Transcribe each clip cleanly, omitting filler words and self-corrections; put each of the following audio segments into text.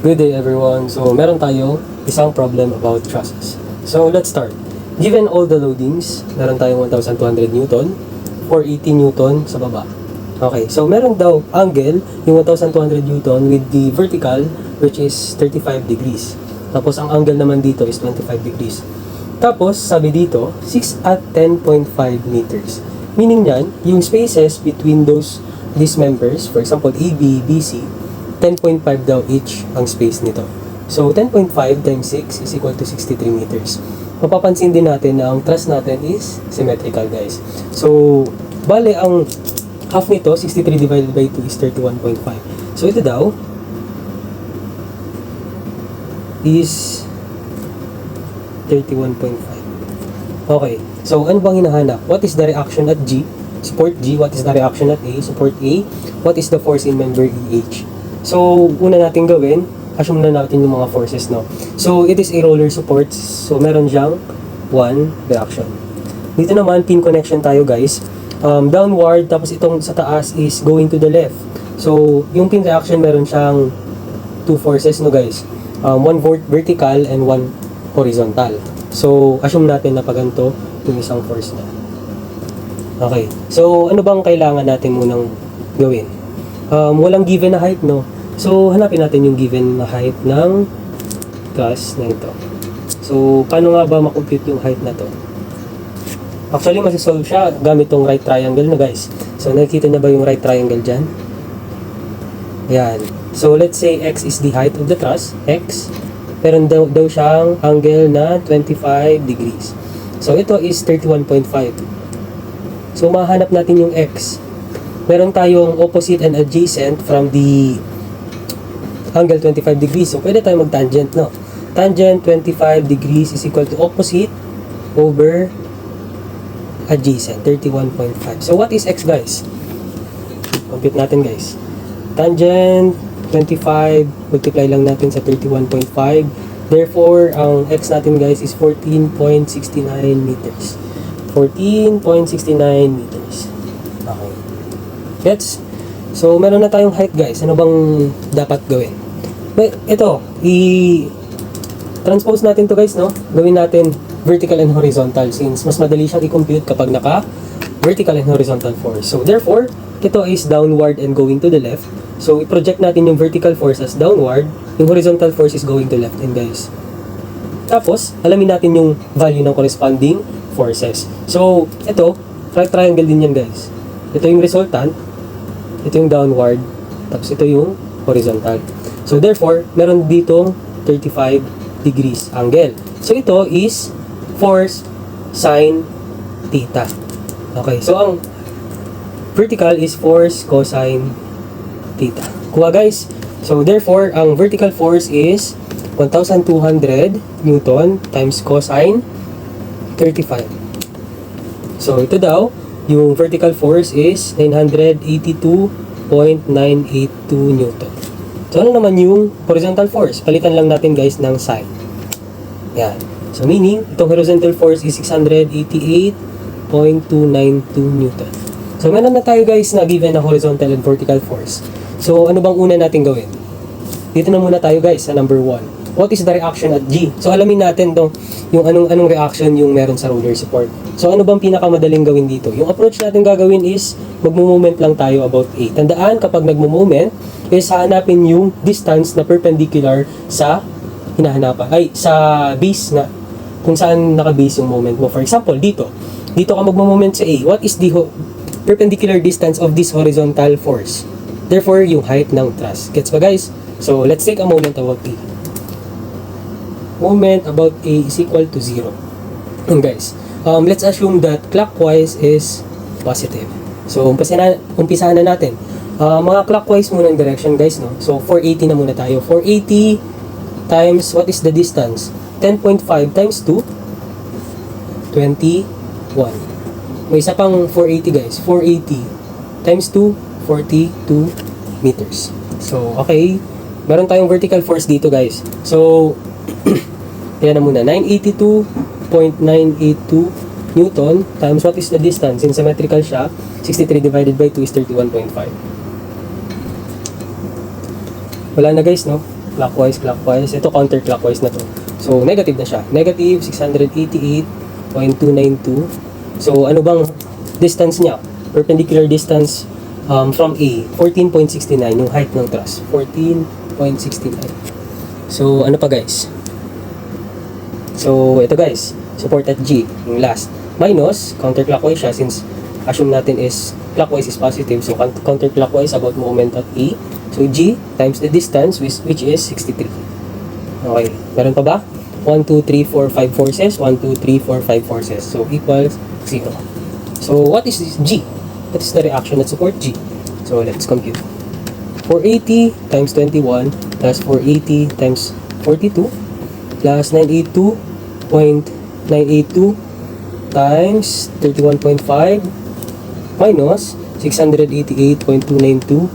Good day everyone. So meron tayo isang problem about trusses. So let's start. Given all the loadings, meron tayong 1,200 Newton, 480 Newton sa baba. Okay, so meron daw angle yung 1,200 Newton with the vertical which is 35 degrees. Tapos ang angle naman dito is 25 degrees. Tapos sabi dito 6 at 10.5 meters. Meaning yan, yung spaces between these members, for example AB, BC, 10.5 daw each ang space nito. So 10.5 times 6 is equal to 63 meters. Mapapansin din natin na ang truss natin is symmetrical, guys. So bale ang half nito, 63 divided by 2 is 31.5. So ito daw is 31.5. Okay. So ano bang hinahanap? What is the reaction at G? Support G. What is the reaction at A? Support A. What is the force in member EH? So una natin gawin, assume na natin yung mga forces, no? So it is a roller support. So meron siyang 1 reaction. Dito naman pin connection tayo, guys. Downward, tapos itong sa taas is going to the left. So yung pin reaction meron siyang 2 forces, no, guys? 1 vertical and 1 horizontal. So assume natin na paganto yung isang force na. Okay. So ano bang kailangan natin munang gawin? Walang given na height, no? So hanapin natin yung given na height ng truss na ito. So paano nga ba makompute yung height na to? Actually masisolve siya gamit tong right triangle na, guys. So nakikita niyo ba yung right triangle dyan? Yan. So let's say x is the height of the truss, x. Meron daw siyang angle na 25 degrees. So ito is 31.5. So mahanap natin yung x. Meron tayong opposite and adjacent from the angle 25 degrees. So pwede tayo mag-tangent, no? Tangent 25 degrees is equal to opposite over adjacent, 31.5. So what is x, guys? Compute natin, guys. Tangent 25, multiply lang natin sa 31.5. Therefore, ang x natin, guys, is 14.69 meters. 14.69 meters. Okay. Gets? So, meron na tayong height, guys. Ano bang dapat gawin? Well, ito, i-transpose natin to, guys, no? Gawin natin vertical and horizontal since mas madali siyang i-compute kapag naka vertical and horizontal force. So, therefore, ito is downward and going to the left. So, i-project natin yung vertical force as downward. Yung horizontal force is going to left. And, guys, tapos, alamin natin yung value ng corresponding forces. So, ito, right triangle din yan, guys. Ito yung resultant. Ito yung downward. Tapos, ito yung horizontal. So, therefore, meron ditong 35 degrees angle. So, ito is force sine theta. Okay. So, ang vertical is force cosine theta. Kuha, guys. So, therefore, ang vertical force is 1,200 Newton times cosine 35. So, ito daw, yung vertical force is 982.982 Newton. So, ano naman yung horizontal force? Palitan lang natin, guys, ng sine. Yan. So, meaning, itong horizontal force is 688.292 Newton. So, meron na tayo, guys, na given na horizontal and vertical force. So, ano bang una natin gawin? Dito na muna tayo, guys, sa number 1. What is the reaction at G? So, alamin natin yung anong reaction yung meron sa roller support. So, ano bang pinakamadaling gawin dito? Yung approach natin gagawin is magmo-moment lang tayo about A. Tandaan, kapag nagmo-moment, is hahanapin yung distance na perpendicular sa hinahanapan. Ay, sa base na kung saan naka-base yung moment mo. For example, dito ka magmo-moment sa A. What is the perpendicular distance of this horizontal force? Therefore, yung height ng truss. Gets ba, guys? So, let's take a moment about A. Moment about A is equal to 0. And guys, let's assume that clockwise is positive. So, umpisahan na natin. Mga clockwise muna ang direction, guys, no? So, 480 na muna tayo. 480 times, what is the distance? 10.5 times 2, 21. May isa pang 480, guys. 480 times 2, 42 meters. So, okay. Meron tayong vertical force dito, guys. So, yan na muna. 982.982 Newton times what is the distance? Since symmetrical siya, 63 divided by 2 is 31.5. Wala na, guys, no? clockwise. Ito counterclockwise na to. So, negative na siya. Negative 688.292. So, ano bang distance niya? Perpendicular distance from A, 14.69, yung height ng truss. 14.69. So, ano pa guys? So, ito guys, support at G, yung last. Minus, counterclockwise siya since assume natin is clockwise is positive. So, counterclockwise about movement at A. So, G times the distance which is 63. Okay, meron pa ba? 1, 2, 3, 4, 5 forces. 1, 2, 3, 4, 5 forces. So, equals 0. So, what is this G? What is the reaction at support G? So, let's compute. 480 times 21 plus 480 times 42 plus 982.982 times 31.5 minus 688.292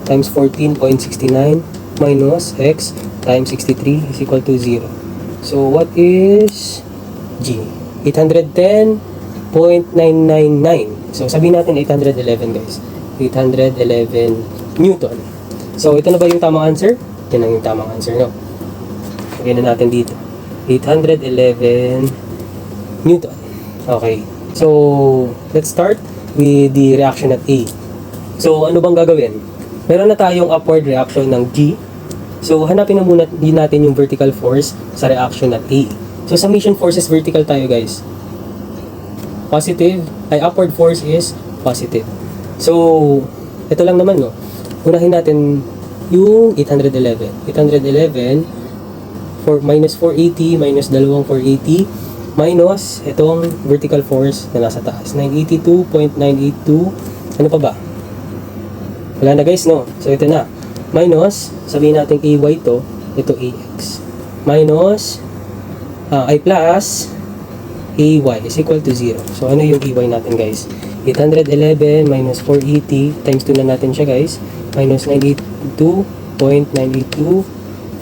times 14.69 minus x times 63 is equal to 0. So, what is G? 810.999. So, sabihin natin 811 guys. 811 Newton. So, ito na ba yung tamang answer? Yan ang yung tamang answer, no? Lagyan na natin dito. 811 Newton. Okay. So, let's start with the reaction at A. So, ano bang gagawin? Meron na tayong upward reaction ng G. So, hanapin na muna din natin yung vertical force sa reaction at A. So, summation forces vertical tayo guys. Positive, upward force is positive. So, ito lang naman, no? Unahin natin yung 811. 811 minus 480 minus dalawang 480 minus itong vertical force na nasa taas. 982.982. Ano pa ba? Wala na guys, no? So, ito na. Minus, sabihin natin AY to. Ito AX. Minus, plus AY is equal to 0. So, ano yung AY natin guys? 811 minus 480 times 2 na natin siya guys. Minus 982.982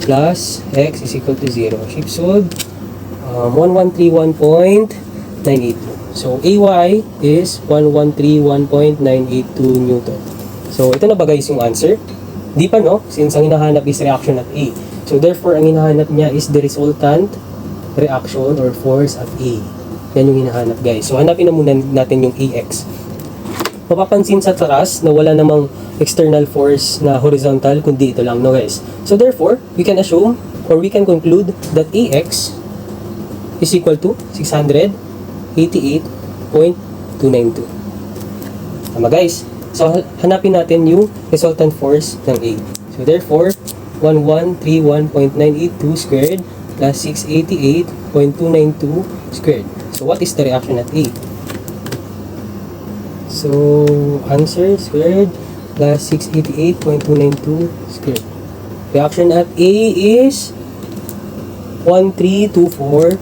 plus x is equal to 0. Shape solve. 1131.982. So, AY is 1131.982 Newton. So, ito na ba guys yung answer? Di pa no? Since ang hinahanap is reaction at A. So, therefore, ang hinahanap niya is the resultant reaction or force at A. Yan yung hinahanap guys. So, hanapin na muna natin yung AX. Mapapansin sa taras na wala namang external force na horizontal, kundi ito lang, no guys. So, therefore, we can assume or we can conclude that AX is equal to 688.292. Tama guys. So, hanapin natin yung resultant force ng A. So, therefore, 1131.982 squared plus 688.292 squared. So, what is the reaction at A? So, answer squared plus 688.292 squared. Reaction at A is 1324.813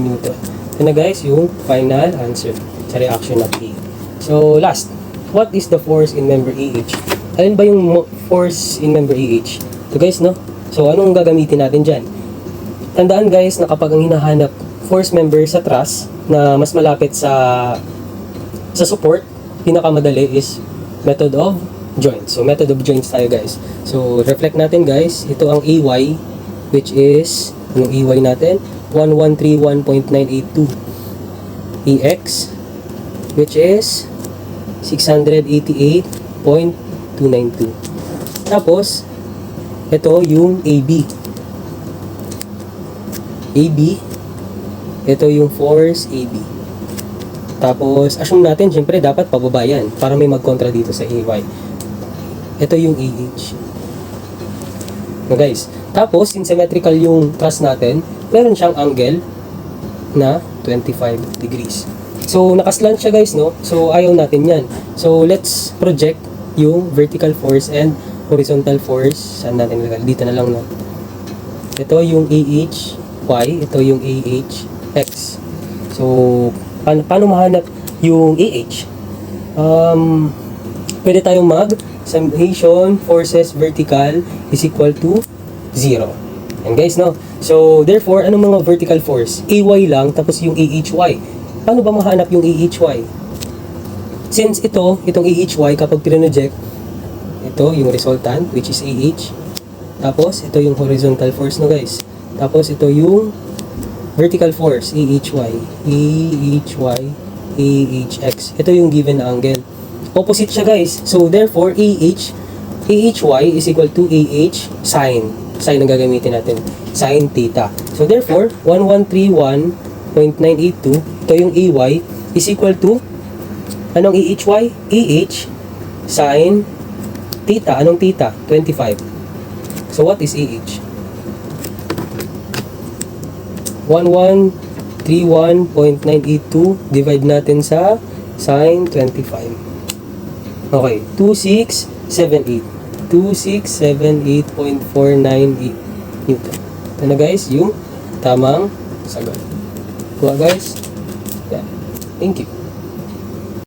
Newton. Ito na guys, yung final answer sa reaction at A. So, last, what is the force in member AH? Alin ba yung force in member AH? Ito guys, no? So, anong gagamitin natin dyan? Tandaan guys na kapag ang hinahanap force member sa truss na mas malapit sa support, pinakamadali is method of joints. So, method of joints tayo guys. So, reflect natin guys. Ito ang AY, which is, anong AY natin? 1131.982. AX, which is 688.292. Tapos, ito yung AB. AB, ito yung force AB. Tapos, assume natin, syempre, dapat pababa yan para may mag-contra dito sa AY. Ito yung AH. No, guys. Tapos, since symmetrical yung truss natin, meron siyang angle na 25 degrees. So, nakaslant siya guys, no? So, ayaw natin yan. So, let's project yung vertical force and horizontal force. Saan natin ilagay? Dito na lang, no? Ito yung AH Y, ito yung AH X. So, paano mahanap yung AH? Pwede tayong summation forces vertical is equal to 0. And guys, no? So, therefore, anong mga vertical force? AY lang, tapos yung AHY. Paano ba mahanap yung AHY? Since itong AHY, kapag pinroject, Ito yung resultant, which is AH. Tapos, ito yung horizontal force, no guys. Tapos, ito yung vertical force, AHY. AHY, AHX. Ito yung given angle. Opposite siya, guys. So, therefore, AHY is equal to AH sine. Sine ang gagamitin natin. Sine theta. So, therefore, 1131.982, ito yung AY, is equal to, anong AHY? AH sine theta. Anong theta? 25. So, what is AH? 1131.982 divide natin sa sine 25. Okay, 2678. 2678.498 Newton. Ito na guys, yung tamang sagot. Kuha guys. Yan. Thank you.